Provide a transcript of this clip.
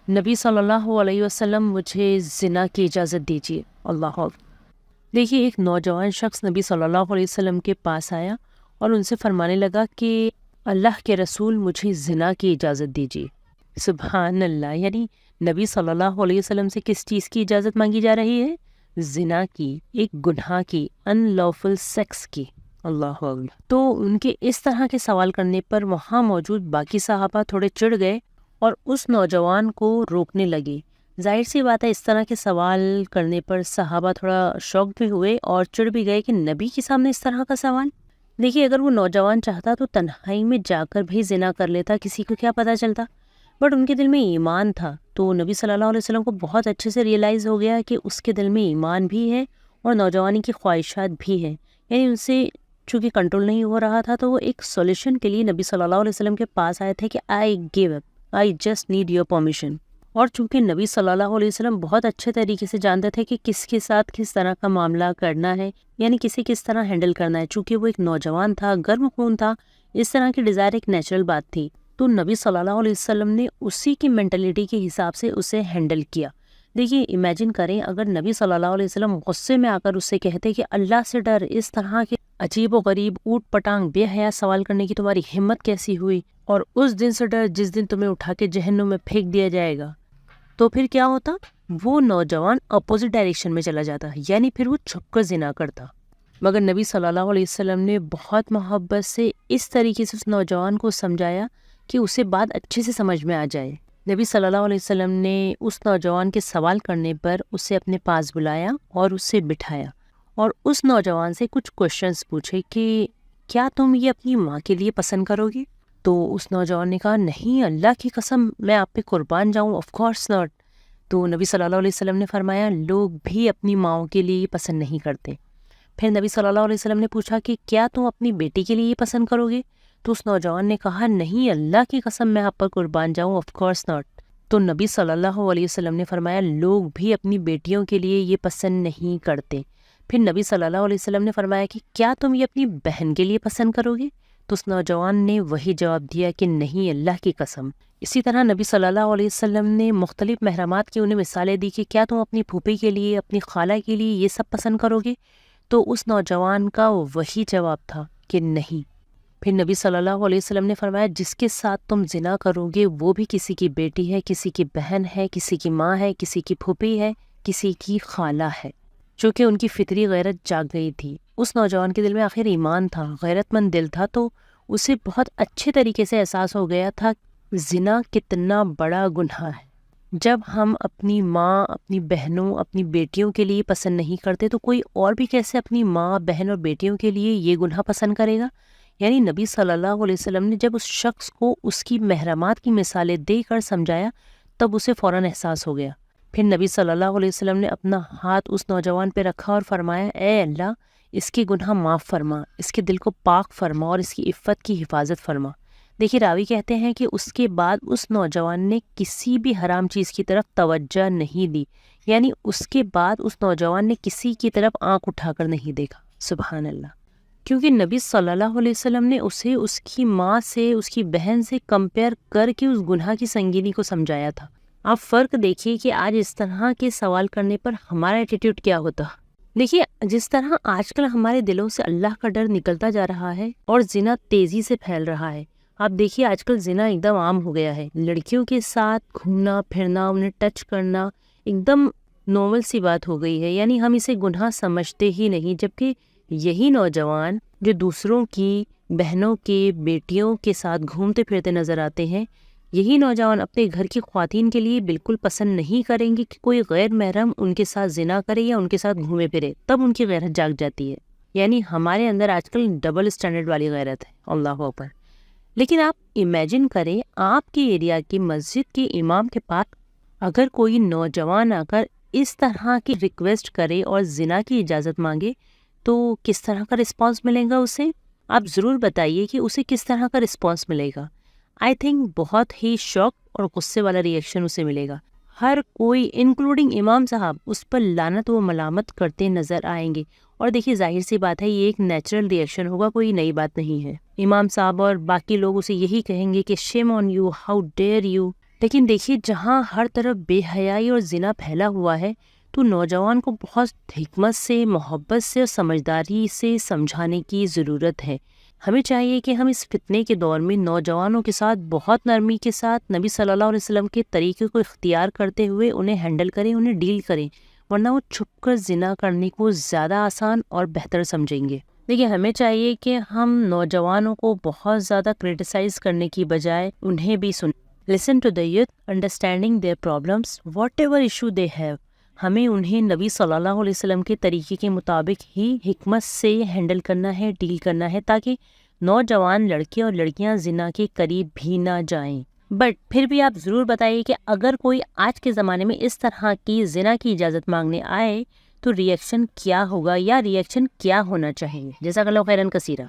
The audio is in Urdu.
نبی صلی اللہ علیہ وسلم مجھے زنا کی اجازت دیجیے۔ اللہ اکبر۔ دیکھیے ایک نوجوان شخص نبی صلی اللہ علیہ وسلم کے پاس آیا اور ان سے فرمانے لگا کہ اللہ کے رسول مجھے زنا کی اجازت دیجیے۔ سبحان اللہ، یعنی نبی صلی اللہ علیہ وسلم سے کس چیز کی اجازت مانگی جا رہی ہے؟ زنا کی، ایک گناہ کی، ان لافل سیکس کی۔ اللہ اکبر۔ تو ان کے اس طرح کے سوال کرنے پر وہاں موجود باقی صحابہ تھوڑے چڑ گئے اور اس نوجوان کو روکنے لگے۔ ظاہر سی بات ہے اس طرح کے سوال کرنے پر صحابہ تھوڑا شوق بھی ہوئے اور چڑ بھی گئے کہ نبی کے سامنے اس طرح کا سوال۔ دیکھیے اگر وہ نوجوان چاہتا تو تنہائی میں جا کر بھی زنا کر لیتا، کسی کو کیا پتہ چلتا، بٹ ان کے دل میں ایمان تھا۔ تو نبی صلی اللہ علیہ وسلم کو بہت اچھے سے ریئلائز ہو گیا کہ اس کے دل میں ایمان بھی ہے اور نوجوانی کی خواہشات بھی ہیں، یعنی ان سے چونکہ کنٹرول نہیں ہو رہا تھا، تو وہ ایک سولوشن کے لیے نبی صلی اللہ علیہ وسلم کے پاس آئے تھے کہ I gave up, I just need your permission. اور چونکہ نبی صلی اللہ علیہ وسلم بہت اچھے طریقے سے جانتے تھے کہ کس کے ساتھ کس طرح کا معاملہ کرنا ہے، یعنی کسی کس طرح ہینڈل کرنا ہے، چونکہ وہ ایک نوجوان تھا، گرم خون تھا، اس طرح کی ڈیزائر ایک نیچرل بات تھی، تو نبی صلی اللہ علیہ وسلم نے اسی کی مینٹلٹی کے حساب سے اسے ہینڈل کیا۔ دیکھیے امیجن کریں اگر نبی صلی اللہ علیہ وسلم غصے میں آ کر اس سے کہتے کہ اللہ سے ڈر، اس طرح کے عجیب و غریب اوٹ پٹانگ بے حیا سوال کرنے کی تمہاری ہمت کیسی ہوئی، اور اس دن سے ڈر جس دن تمہیں اٹھا کے جہنم میں پھینک دیا جائے گا، تو پھر کیا ہوتا؟ وہ نوجوان اپوزٹ ڈائریکشن میں چلا جاتا، یعنی پھر وہ چھپ کر زنا کرتا۔ مگر نبی صلی اللہ علیہ وسلم نے بہت محبت سے اس طریقے سے اس نوجوان کو سمجھایا کہ اسے بات اچھے سے سمجھ میں آ جائے۔ نبی صلی اللہ علیہ وسلم نے اس نوجوان کے سوال کرنے پر اسے اپنے پاس بلایا اور اسے بٹھایا اور اس نوجوان سے کچھ کوشچنس پوچھے کہ کیا تم یہ اپنی ماں کے لیے پسند کرو گے؟ تو اس نوجوان نے کہا نہیں، اللہ کی قسم میں آپ پہ قربان جاؤں، آف کورس ناٹ۔ تو نبی صلی اللہ علیہ وسلم نے فرمایا لوگ بھی اپنی ماؤں کے لیے پسند نہیں کرتے۔ پھر نبی صلی اللہ علیہ وسلم نے پوچھا کہ کیا تم اپنی بیٹی کے لیے پسند کرو گے؟ تو اس نوجوان نے کہا نہیں، اللہ کی قسم میں آپ پر قربان جاؤں، آف کورس ناٹ۔ تو نبی صلی اللہ علیہ وسلم نے فرمایا لوگ بھی اپنی بیٹیوں کے لیے یہ پسند نہیں کرتے۔ پھر نبی صلی اللہ علیہ وسلم نے فرمایا کہ کیا تم یہ اپنی بہن کے لیے پسند کرو گے؟ تو اس نوجوان نے وہی جواب دیا کہ نہیں، اللہ کی قسم۔ اسی طرح نبی صلی اللہ علیہ وسلم نے مختلف محرمات کی انہیں مثالیں دی کہ کیا تم اپنی پھوپھی کے لیے، اپنی خالہ کے لیے یہ سب پسند کرو گے؟ تو اس نوجوان کا وہی جواب تھا کہ نہیں۔ پھر نبی صلی اللہ علیہ وسلم نے فرمایا جس کے ساتھ تم زنا کرو گے وہ بھی کسی کی بیٹی ہے، کسی کی بہن ہے، کسی کی ماں ہے، کسی کی پھوپھی ہے، کسی کی خالہ ہے۔ چونکہ ان کی فطری غیرت جاگ گئی تھی، اس نوجوان کے دل میں آخر ایمان تھا، غیرت مند دل تھا، تو اسے بہت اچھے طریقے سے احساس ہو گیا تھا زنا کتنا بڑا گناہ ہے۔ جب ہم اپنی ماں، اپنی بہنوں، اپنی بیٹیوں کے لیے پسند نہیں کرتے تو کوئی اور بھی کیسے اپنی ماں، بہن اور بیٹیوں کے لیے یہ گناہ پسند کرے گا؟ یعنی نبی صلی اللہ علیہ وسلم نے جب اس شخص کو اس کی محرمات کی مثالیں دے کر سمجھایا تب اسے فوراً احساس ہو گیا۔ پھر نبی صلی اللہ علیہ وسلم نے اپنا ہاتھ اس نوجوان پہ رکھا اور فرمایا اے اللہ، اس کے گناہ معاف فرما، اس کے دل کو پاک فرما اور اس کی عفت کی حفاظت فرما۔ دیکھیے راوی کہتے ہیں کہ اس کے بعد اس نوجوان نے کسی بھی حرام چیز کی طرف توجہ نہیں دی، یعنی اس کے بعد اس نوجوان نے کسی کی طرف آنکھ اٹھا کر نہیں دیکھا۔ سبحان اللہ، کیونکہ نبی صلی اللہ علیہ وسلم نے اسے اس کی ماں سے، اس کی بہن سے کمپیئر کر کے اس گناہ کی سنگینی کو سمجھایا تھا۔ آپ فرق دیکھیے کہ آج اس طرح کے سوال کرنے پر ہمارا ایٹیٹیوڈ کیا ہوتا۔ دیکھیے جس طرح آج کل ہمارے دلوں سے اللہ کا ڈر نکلتا جا رہا ہے اور زنا تیزی سے پھیل رہا ہے، آپ دیکھیے آج کل زنا ایک دم عام ہو گیا ہے، لڑکیوں کے ساتھ گھومنا پھرنا، انہیں ٹچ کرنا ایک دم نارمل سی بات ہو گئی ہے، یعنی ہم اسے گناہ سمجھتے ہی نہیں، جبکہ یہی نوجوان جو دوسروں کی بہنوں کے، بیٹیوں کے ساتھ گھومتے پھرتے نظر آتے ہیں، یہی نوجوان اپنے گھر کی خواتین کے لیے بالکل پسند نہیں کریں گے کہ کوئی غیر محرم ان کے ساتھ زنا کرے یا ان کے ساتھ گھومے پھرے، تب ان کی غیرت جاگ جاتی ہے۔ یعنی ہمارے اندر آج کل ڈبل اسٹینڈرڈ والی غیرت ہے، اللہ اکبر۔ لیکن آپ امیجن کریں آپ کے ایریا کی مسجد کے امام کے پاس اگر کوئی نوجوان آ کر اس طرح کی ریکویسٹ کرے اور زنا کی اجازت مانگے تو کس طرح کا رسپانس ملے گا اسے؟ آپ ضرور بتائیے کہ اسے کس طرح کا رسپانس ملے گا۔ آئی تھنک بہت ہی شوق اور غصے والا ریئیکشن اسے ملے گا۔ ہر کوئی انکلوڈنگ امام صاحب اس پر لعنت و ملامت کرتے نظر آئیں گے، اور دیکھیے ظاہر سی بات ہے یہ ایک نیچرل ریئیکشن ہوگا، کوئی نئی بات نہیں ہے۔ امام صاحب اور باقی لوگ اسے یہی کہیں گے کہ shame on you, how dare you لیکن دیکھیے جہاں ہر طرف بے حیائی اور زنا پھیلا ہوا ہے تو نوجوان کو بہت حکمت سے، محبت سے اور سمجھداری سے سمجھانے کی ضرورت ہے۔ ہمیں چاہیے کہ ہم اس فتنے کے دور میں نوجوانوں کے ساتھ بہت نرمی کے ساتھ نبی صلی اللہ علیہ وسلم کے طریقے کو اختیار کرتے ہوئے انہیں ہینڈل کریں، انہیں ڈیل کریں، ورنہ وہ چھپ کر زنا کرنے کو زیادہ آسان اور بہتر سمجھیں گے۔ دیکھیے ہمیں چاہیے کہ ہم نوجوانوں کو بہت زیادہ کرٹیسائز کرنے کی بجائے انہیں بھی سنیں۔ Listen to the youth, understanding their problems whatever issue they have. ہمیں انہیں نبی صلی اللہ علیہ وسلم کے طریقے کے مطابق ہی حکمت سے ہینڈل کرنا ہے، ڈیل کرنا ہے، تاکہ نوجوان لڑکے اور لڑکیاں زنا کے قریب بھی نہ جائیں۔ بٹ پھر بھی آپ ضرور بتائیے کہ اگر کوئی آج کے زمانے میں اس طرح کی زنا کی اجازت مانگنے آئے تو ریئیکشن کیا ہوگا یا ریئیکشن کیا ہونا چاہیے؟ جزاک اللہ خیراً کثیرہ۔